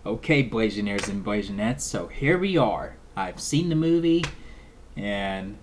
Okay, Blazonaires and Blazonettes, so here we are. I've seen the movie, and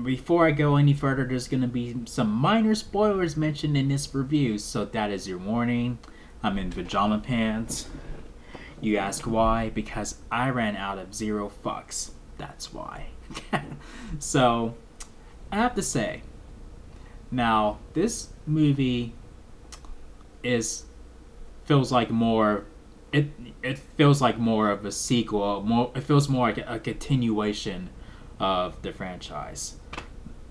before I go any further, there's going to be some minor spoilers mentioned in this review, so that is your warning. I'm in pajama pants. You ask why? Because I ran out of zero fucks. That's why. So, I have to say, now, this movie is feels like more it it feels like more of a sequel. It feels more like a continuation of the franchise,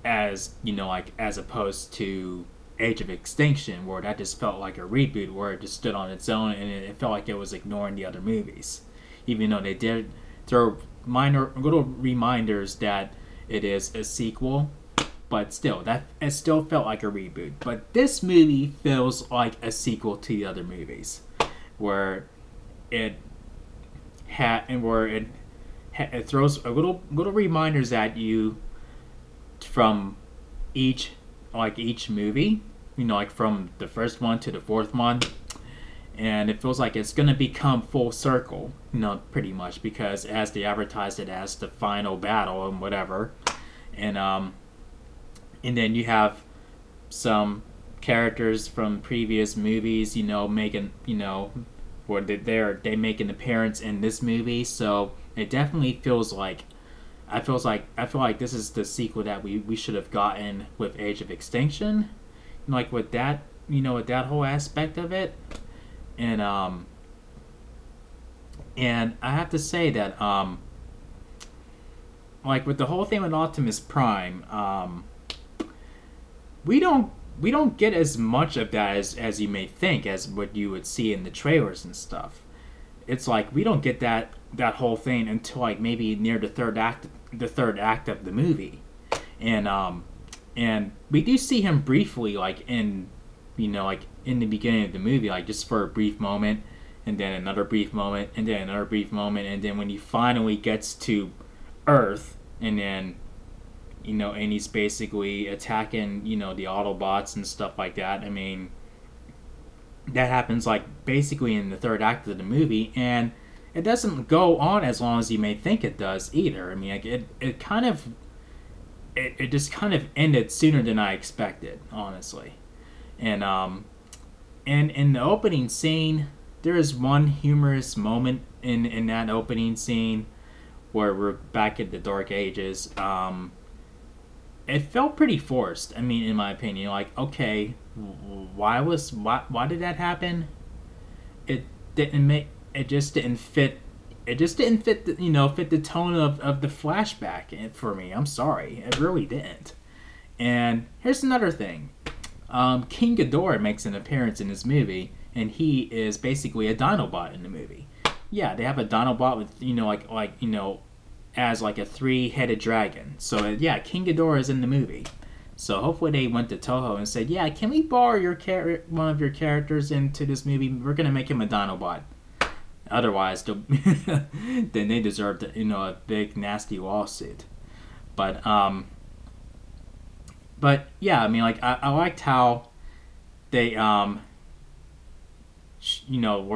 as you know, like as opposed to Age of Extinction, where that just felt like a reboot, where it just stood on its own and it felt like it was ignoring the other movies, even though they did throw minor little reminders that it is a sequel. But still, that it still felt like a reboot. But this movie feels like a sequel to the other movies, where it it throws a little reminders at you from each movie, like from the first one to the fourth one, and it feels like it's gonna become full circle, pretty much, because as they advertised it as the final battle and whatever, and and then you have some characters from previous movies, making where they make an appearance in this movie. So it definitely feels like I feel like this is the sequel that we should have gotten with Age of Extinction, like with that with that whole aspect of it, and and I have to say that like with the whole thing with Optimus Prime, we don't get as much of that as you may think, as what you would see in the trailers and stuff. It's like we don't get that whole thing until like maybe near the third act of the movie, and we do see him briefly, like like in the beginning of the movie, like just for a brief moment, and then another brief moment, and then another brief moment, and then when he finally gets to Earth, and then and he's basically attacking, the Autobots and stuff like that. I mean, that happens like basically in the third act of the movie, and it doesn't go on as long as you may think it does either. I mean, like it kind of it just kind of ended sooner than I expected, honestly. And in the opening scene, there is one humorous moment in that opening scene where we're back at the Dark Ages. It felt pretty forced. I mean, in my opinion, like, okay, why did that happen? It didn't make it just didn't fit. It just didn't fit fit the tone of the flashback for me. I'm sorry, it really didn't. And here's another thing. King Ghidorah makes an appearance in this movie, and he is basically a Dinobot in the movie. Yeah, they have a Dinobot with as like a three-headed dragon. So yeah, King Ghidorah is in the movie. So hopefully they went to Toho and said, yeah, can we borrow one of your characters into this movie? We're gonna make him a Dinobot. Otherwise, then they deserve a big nasty lawsuit. But yeah, I mean, like I liked how they where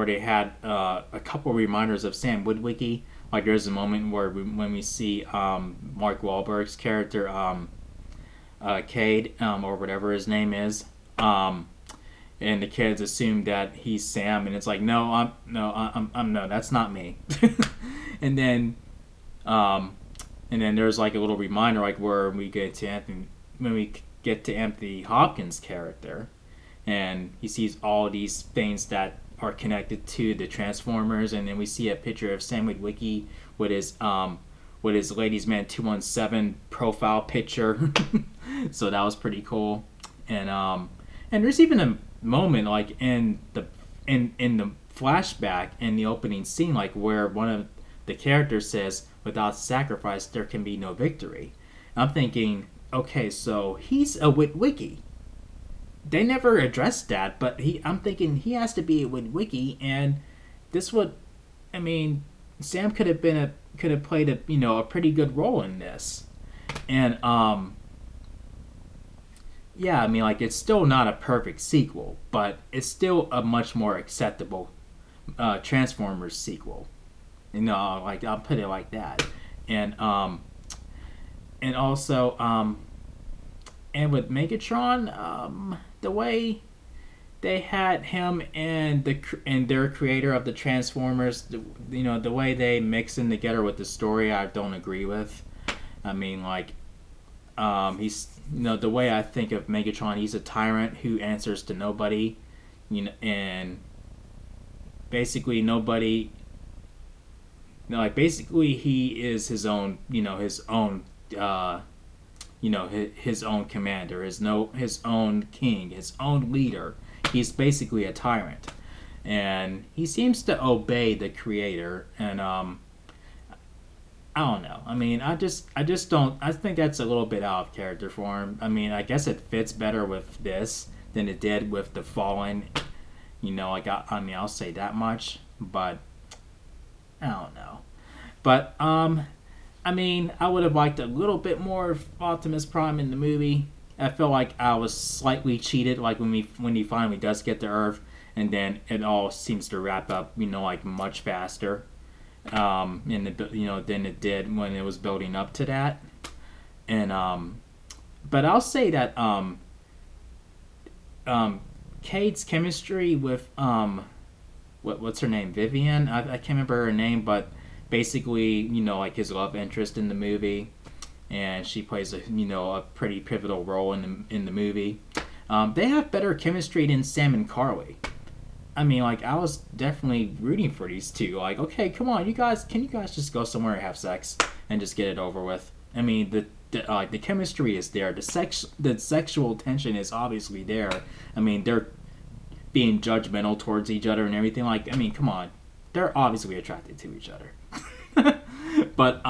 they had a couple reminders of Sam Witwicky. Like there's a moment where when we see Mark Wahlberg's character, Cade, or whatever his name is, and the kids assume that he's Sam, and it's like, no, that's not me. and then there's like a little reminder, like where we get to Anthony Hopkins' character, and he sees all these things that are connected to the Transformers, and then we see a picture of Sam Witwicky with his Ladies Man 217 profile picture. So that was pretty cool. And there's even a moment like in the flashback in the opening scene, like where one of the characters says, "Without sacrifice, there can be no victory." And I'm thinking, okay, so he's a Witwicky. They never addressed that, but I'm thinking he has to be a Witwicky, and this would, I mean, Sam could have played a pretty good role in this, and yeah, I mean, like it's still not a perfect sequel, but it's still a much more acceptable Transformers sequel. You know, like I'll put it like that, and and also and with Megatron, the way they had him and their creator of the Transformers, you know, the way they mix them together with the story, I don't agree with. I mean, like, he's, you know, the way I think of Megatron, he's a tyrant who answers to nobody, you know, and basically nobody, like, basically he is his own, you know, his own, you know, his own commander, his own king, his own leader. He's basically a tyrant, and he seems to obey the creator. And I don't know. I mean, I just don't. I think that's a little bit out of character for him. I mean, I guess it fits better with this than it did with the Fallen. You know, like I mean, I'll say that much. But I don't know. But I mean, I would have liked a little bit more of Optimus Prime in the movie. I feel like I was slightly cheated, like when he finally does get to Earth, and then it all seems to wrap up, you know, like much faster, in the, you know, than it did when it was building up to that. And but I'll say that Kate's chemistry with what's her name, Vivian? I can't remember her name, but basically, you know, like his love interest in the movie, and she plays a, you know, a pretty pivotal role in the movie. They have better chemistry than Sam and Carly. I mean, like, I was definitely rooting for these two. Like, okay, come on, can you guys just go somewhere and have sex and just get it over with? I mean, the chemistry is there. The sexual tension is obviously there. I mean, they're being judgmental towards each other and everything. Like, I mean, come on, they're obviously attracted to each other. But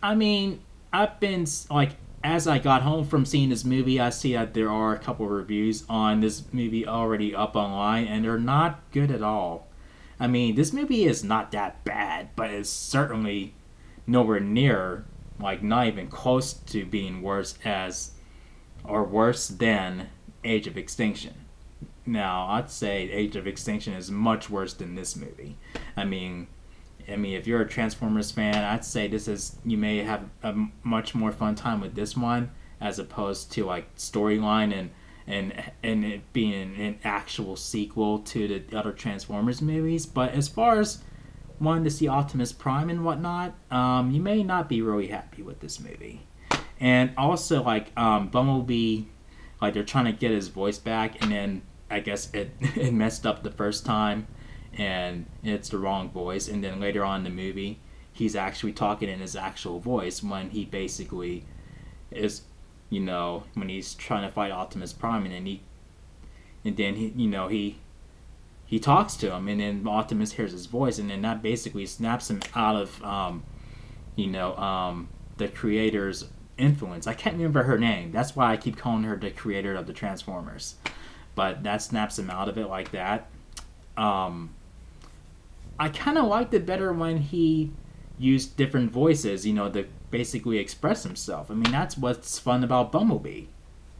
I mean, I've been, like, as I got home from seeing this movie, I see that there are a couple of reviews on this movie already up online, and they're not good at all. I mean, this movie is not that bad, but it's certainly nowhere near, like, not even close to being worse than Age of Extinction. Now, I'd say Age of Extinction is much worse than this movie. I mean, if you're a Transformers fan, I'd say you may have a much more fun time with this one as opposed to, like, storyline and it being an actual sequel to the other Transformers movies. But as far as wanting to see Optimus Prime and whatnot, you may not be really happy with this movie. And also, like, Bumblebee, like, they're trying to get his voice back, and then I guess it messed up the first time, and it's the wrong voice, and then later on in the movie he's actually talking in his actual voice when he basically is, you know, when he's trying to fight Optimus Prime, and then he you know, he talks to him, and then Optimus hears his voice, and then that basically snaps him out of the creator's influence. I can't remember her name, that's why I keep calling her the creator of the Transformers, but that snaps him out of it like that. I kind of liked it better when he used different voices, you know, to basically express himself. I mean, that's what's fun about Bumblebee.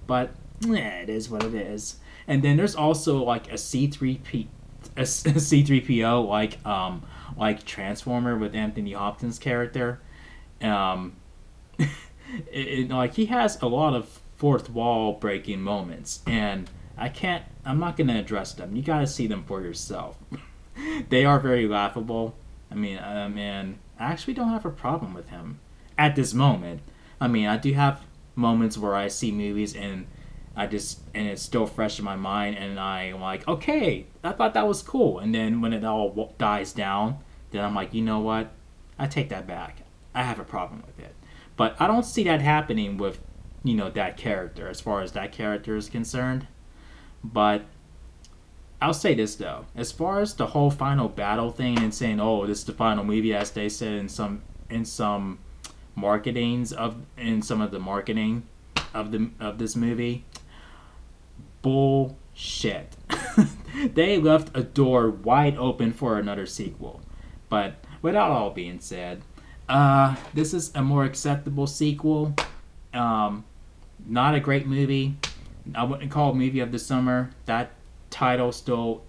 But, it is what it is. And then there's also, like, a C-3PO, like Transformer with Anthony Hopkins' character. Like, he has a lot of fourth wall breaking moments, and I'm not gonna address them. You gotta see them for yourself. They are very laughable. I mean, I actually don't have a problem with him at this moment. I mean, I do have moments where I see movies and it's still fresh in my mind, and I'm like, okay, I thought that was cool. And then when it all dies down, then I'm like, you know what? I take that back. I have a problem with it. But I don't see that happening with, you know, that character, as far as that character is concerned. But I'll say this, though. As far as the whole final battle thing and saying, oh, this is the final movie, as they said in some marketings in some of the marketing of this movie, bullshit. They left a door wide open for another sequel. But without all being said, this is a more acceptable sequel. Not a great movie. I wouldn't call it movie of the summer. That title still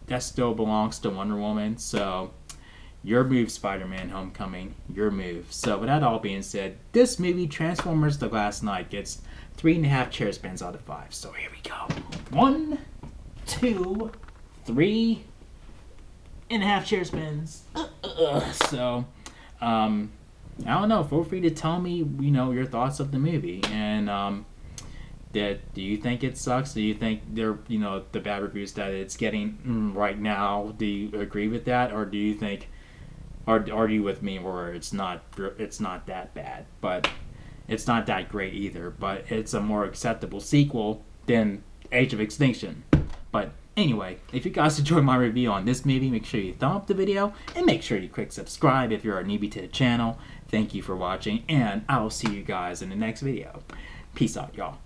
that still belongs to Wonder Woman. So your move, Spider-Man: Homecoming. Your move. So with that all being said, this movie, Transformers: The Last Knight, gets 3.5 chair spins out of 5. So here we go. 1, 2, 3.5 chair spins. So I don't know. Feel free to tell me, your thoughts of the movie, and do you think it sucks? Do you think the bad reviews that it's getting right now? Do you agree with that, or do you think, or are you with me where it's not that bad, but it's not that great either? But it's a more acceptable sequel than Age of Extinction. But anyway, if you guys enjoyed my review on this movie, make sure you thumb up the video and make sure you click subscribe if you're a newbie to the channel. Thank you for watching, and I will see you guys in the next video. Peace out, y'all.